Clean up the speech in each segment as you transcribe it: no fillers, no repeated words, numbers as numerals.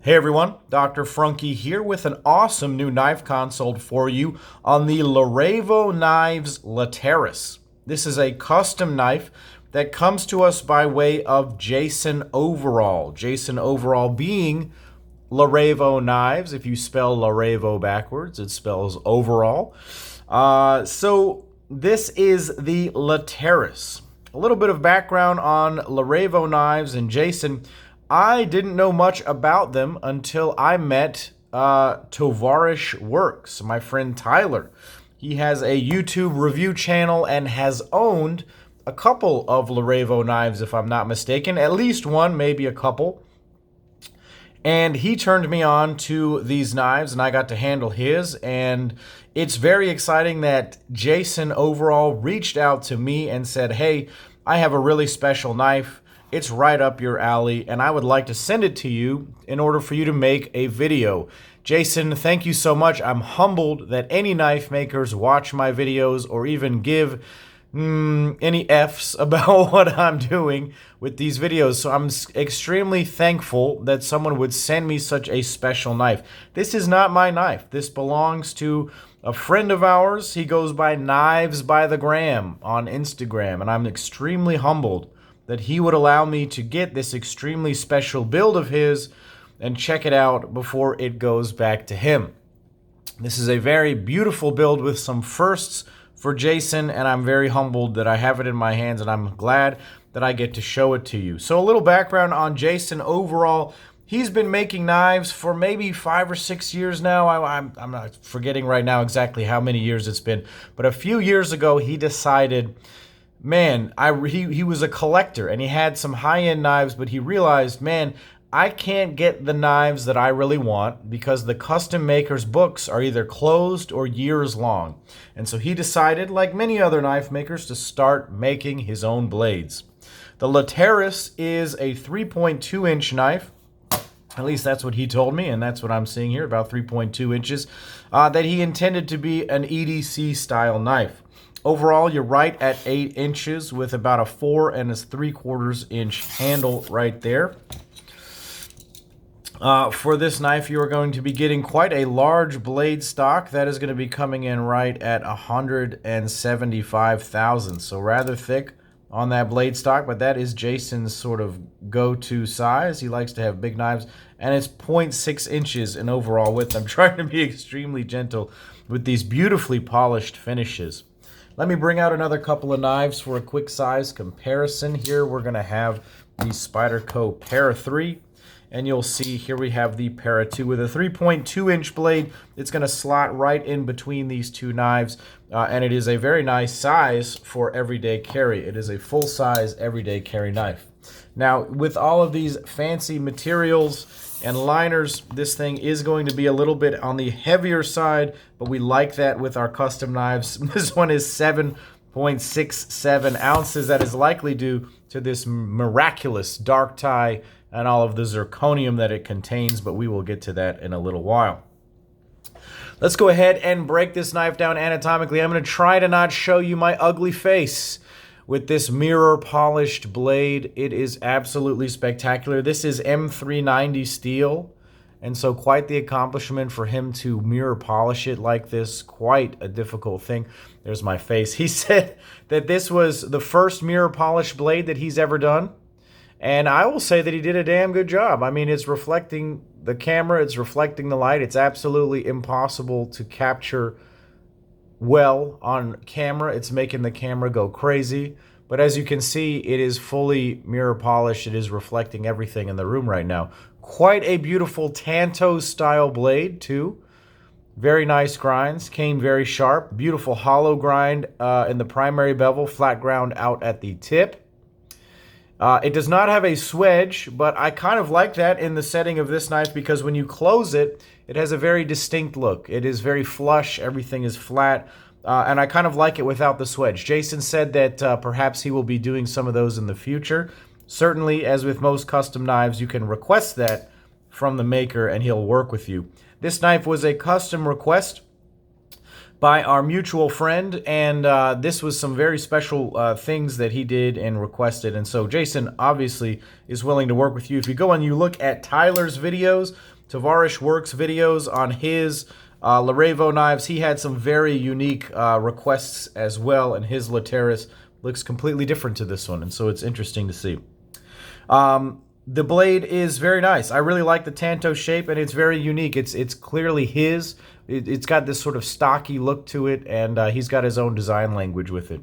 Hey everyone, Dr. Frunkey here with an awesome new knife console for you on the Larevo Laterus. This is a custom knife that comes to us by way of Jason overaL. Jason overaL being Larevo Knives. If you spell Larevo backwards, it spells overall. So this is the Laterus. A little bit of background on Larevo Knives and Jason. I didn't know much about them until I met Tovarish Works, my friend Tyler. He has a YouTube review channel and has owned a couple of Larevo knives, if I'm not mistaken. At least one, maybe a couple. And he turned me on to these knives, and I got to handle his. And it's very exciting that Jason overaL reached out to me and said, hey, I have a really special knife. It's right up your alley, and I would like to send it to you in order for you to make a video. Jason, thank you so much. I'm humbled that any knife makers watch my videos or even give any F's about what I'm doing with these videos. So I'm extremely thankful that someone would send me such a special knife. This is not my knife. This belongs to a friend of ours. He goes by Knives by the Gram on Instagram, and I'm extremely humbled that he would allow me to get this extremely special build of his and check it out before it goes back to him. This is a very beautiful build with some firsts for Jason, and I'm very humbled that I have it in my hands, and I'm glad that I get to show it to you. So a little background on Jason overaL. He's been making knives for maybe 5 or 6 years now. I'm not forgetting right now exactly how many years it's been, but a few years ago he decided, man, he was a collector and he had some high-end knives, but he realized, man, I can't get the knives that I really want because the custom makers' books are either closed or years long. And so he decided, like many other knife makers, to start making his own blades. The Laterus is a 3.2-inch knife. At least that's what he told me, and that's what I'm seeing here, about 3.2 inches, that he intended to be an EDC-style knife. Overall, you're right at 8 inches with about a 4 3/4 inch handle right there. For this knife, you are going to be getting quite a large blade stock. That is going to be coming in right at 175 thousandths, so rather thick on that blade stock, but that is Jason's sort of go-to size. He likes to have big knives, and it's 0.6 inches in overall width. I'm trying to be extremely gentle with these beautifully polished finishes. Let me bring out another couple of knives for a quick size comparison. Here we're going to have the Spyderco Para 3, and you'll see here we have the Para 2 with a 3.2-inch blade. It's going to slot right in between these two knives, and it is a very nice size for everyday carry. It is a full-size everyday carry knife. Now, with all of these fancy materials and liners, this thing is going to be a little bit on the heavier side, but we like that with our custom knives. This one is 7.67 ounces. That is likely due to this miraculous dark tie and all of the zirconium that it contains, but we will get to that in a little while. Let's go ahead and break this knife down anatomically. I'm going to try to not show you my ugly face with this mirror polished blade. It is absolutely spectacular. This is M390 steel, and so quite the accomplishment for him to mirror polish it like this. Quite a difficult thing. There's my face. He said that this was the first mirror polish blade that he's ever done, and I will say that he did a damn good job. I mean, it's reflecting the camera, it's reflecting the light. It's absolutely impossible to capture well on camera. It's making the camera go crazy, but as you can see, it is fully mirror polished. It is reflecting everything in the room right now. Quite a beautiful Tanto style blade too. Very nice grinds, came very sharp. Beautiful hollow grind in the primary bevel, flat ground out at the tip. It does not have a swedge, but I kind of like that in the setting of this knife because when you close it, it has a very distinct look. It is very flush, everything is flat, and I kind of like it without the swedge. Jason said that perhaps he will be doing some of those in the future. Certainly, as with most custom knives, you can request that from the maker and he'll work with you. This knife was a custom request by our mutual friend, and this was some very special things that he did and requested. And so Jason obviously is willing to work with you. If you go and you look at Tyler's videos, Tavarish Works videos on his Larevo knives, he had some very unique requests as well, and his Laterus looks completely different to this one, and so it's interesting to see. The blade is very nice. I really like the Tanto shape, and it's very unique. It's clearly his. It's got this sort of stocky look to it, and he's got his own design language with it.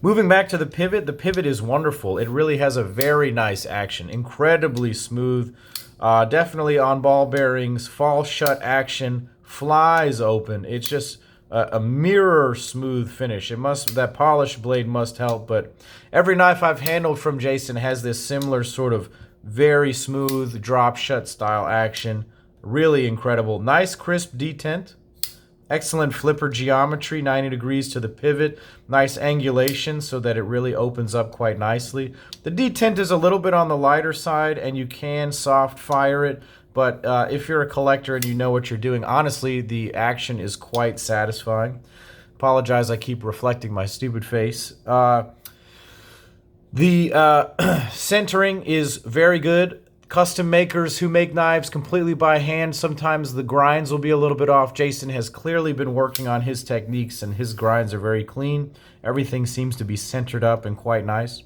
Moving back to the pivot is wonderful. It really has a very nice action, incredibly smooth, definitely on ball bearings, fall shut action, flies open. It's just a mirror smooth finish. That polished blade must help, but every knife I've handled from Jason has this similar sort of very smooth drop shut style action. Really incredible. Nice crisp detent. Excellent flipper geometry, 90 degrees to the pivot. Nice angulation so that it really opens up quite nicely. The detent is a little bit on the lighter side, and you can soft fire it. But if you're a collector and you know what you're doing, honestly, the action is quite satisfying. Apologize, I keep reflecting my stupid face. The centering is very good. Custom makers who make knives completely by hand, sometimes the grinds will be a little bit off. Jason has clearly been working on his techniques, and his grinds are very clean. Everything seems to be centered up and quite nice.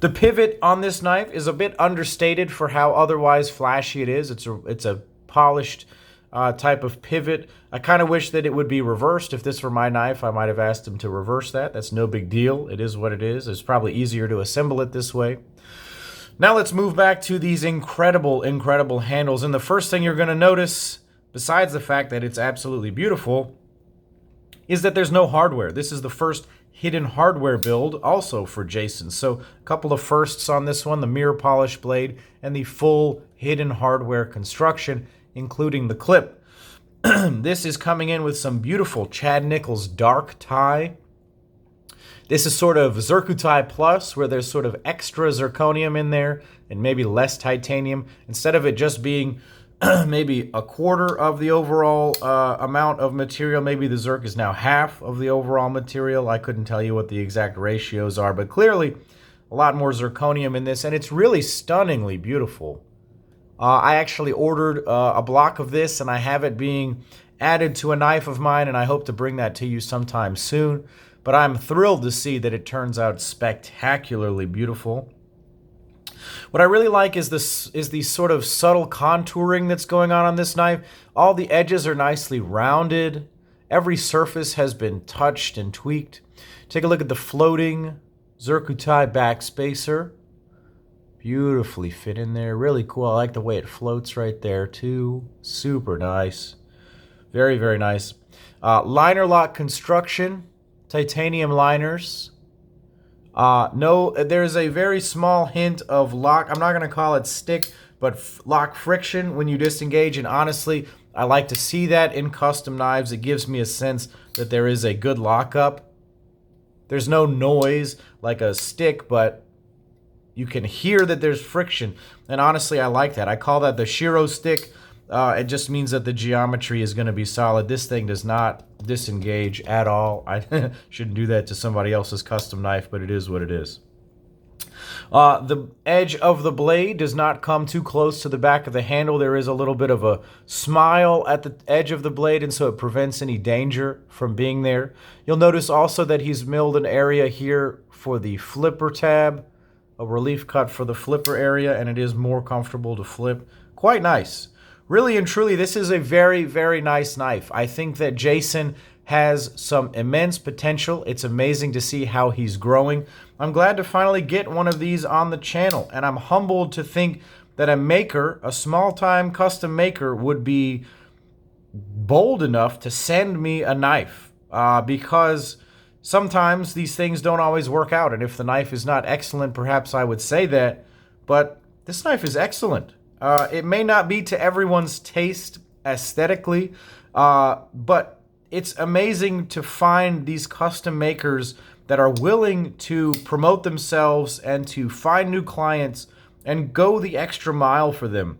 The pivot on this knife is a bit understated for how otherwise flashy it is. It's a polished type of pivot. I kind of wish that it would be reversed. If this were my knife, I might have asked him to reverse that. That's no big deal. It is what it is. It's probably easier to assemble it this way. Now let's move back to these incredible, incredible handles. And the first thing you're going to notice, besides the fact that it's absolutely beautiful, is that there's no hardware. This is the first hidden hardware build also for Jason. So a couple of firsts on this one, the mirror polish blade and the full hidden hardware construction, including the clip. This is coming in with some beautiful Chad Nichols dark tie. This is sort of Zircuti Plus, where there's sort of extra zirconium in there and maybe less titanium. Instead of it just being maybe a quarter of the overall amount of material, maybe the Zirc is now half of the overall material. I couldn't tell you what the exact ratios are, but clearly a lot more zirconium in this, and it's really stunningly beautiful. I actually ordered a block of this, and I have it being added to a knife of mine, and I hope to bring that to you sometime soon. But I'm thrilled to see that it turns out spectacularly beautiful. What I really like is the sort of subtle contouring that's going on this knife. All the edges are nicely rounded. Every surface has been touched and tweaked. Take a look at the floating Zircuti back spacer. Beautifully fit in there. Really cool. I like the way it floats right there too. Super nice. Very, very nice. Liner lock construction. Titanium liners. There's a very small hint of lock. I'm not going to call it stick, but lock friction when you disengage. And honestly, I like to see that in custom knives. It gives me a sense that there is a good lockup. There's no noise like a stick, but you can hear that there's friction. And honestly, I like that. I call that the Shiro stick. It just means that the geometry is going to be solid. This thing does not disengage at all. I shouldn't do that to somebody else's custom knife, but it is what it is. The edge of the blade does not come too close to the back of the handle. There is a little bit of a smile at the edge of the blade, and so it prevents any danger from being there. You'll notice also that he's milled an area here for the flipper tab, a relief cut for the flipper area, and it is more comfortable to flip. Quite nice. Really and truly, this is a very, very nice knife. I think that Jason has some immense potential. It's amazing to see how he's growing. I'm glad to finally get one of these on the channel, and I'm humbled to think that a maker, a small-time custom maker, would be bold enough to send me a knife because sometimes these things don't always work out, and if the knife is not excellent, perhaps I would say that, but this knife is excellent. It may not be to everyone's taste aesthetically, but it's amazing to find these custom makers that are willing to promote themselves and to find new clients and go the extra mile for them.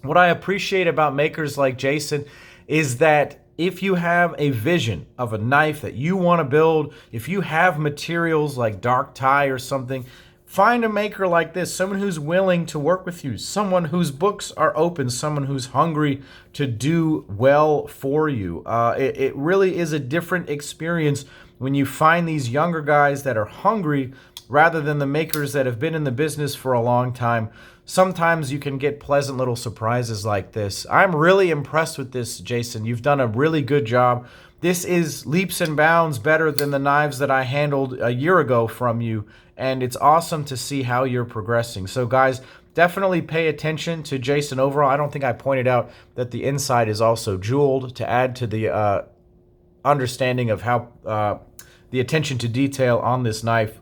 What I appreciate about makers like Jason is that If you have a vision of a knife that you want to build, if you have materials like dark tie or something, find a maker like this, someone who's willing to work with you, someone whose books are open, someone who's hungry to do well for you. It really is a different experience when you find these younger guys that are hungry rather than the makers that have been in the business for a long time. Sometimes you can get pleasant little surprises like this. I'm really impressed with this, Jason. You've done a really good job. This is leaps and bounds better than the knives that I handled a year ago from you, and it's awesome to see how you're progressing. So guys, definitely pay attention to Jason overall. I don't think I pointed out that the inside is also jeweled to add to the understanding of how the attention to detail on this knife.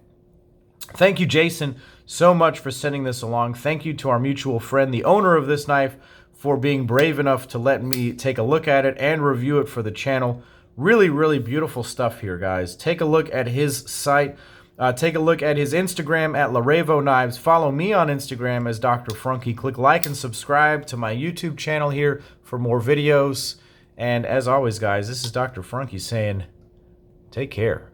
Thank you, Jason, so much for sending this along. Thank you to our mutual friend, the owner of this knife, for being brave enough to let me take a look at it and review it for the channel. Really, really beautiful stuff here, guys. Take a look at his site. Take a look at his Instagram at Larevo Knives. Follow me on Instagram as Dr. Frunkey. Click like and subscribe to my YouTube channel here for more videos. And as always, guys, this is Dr. Frunkey saying, take care.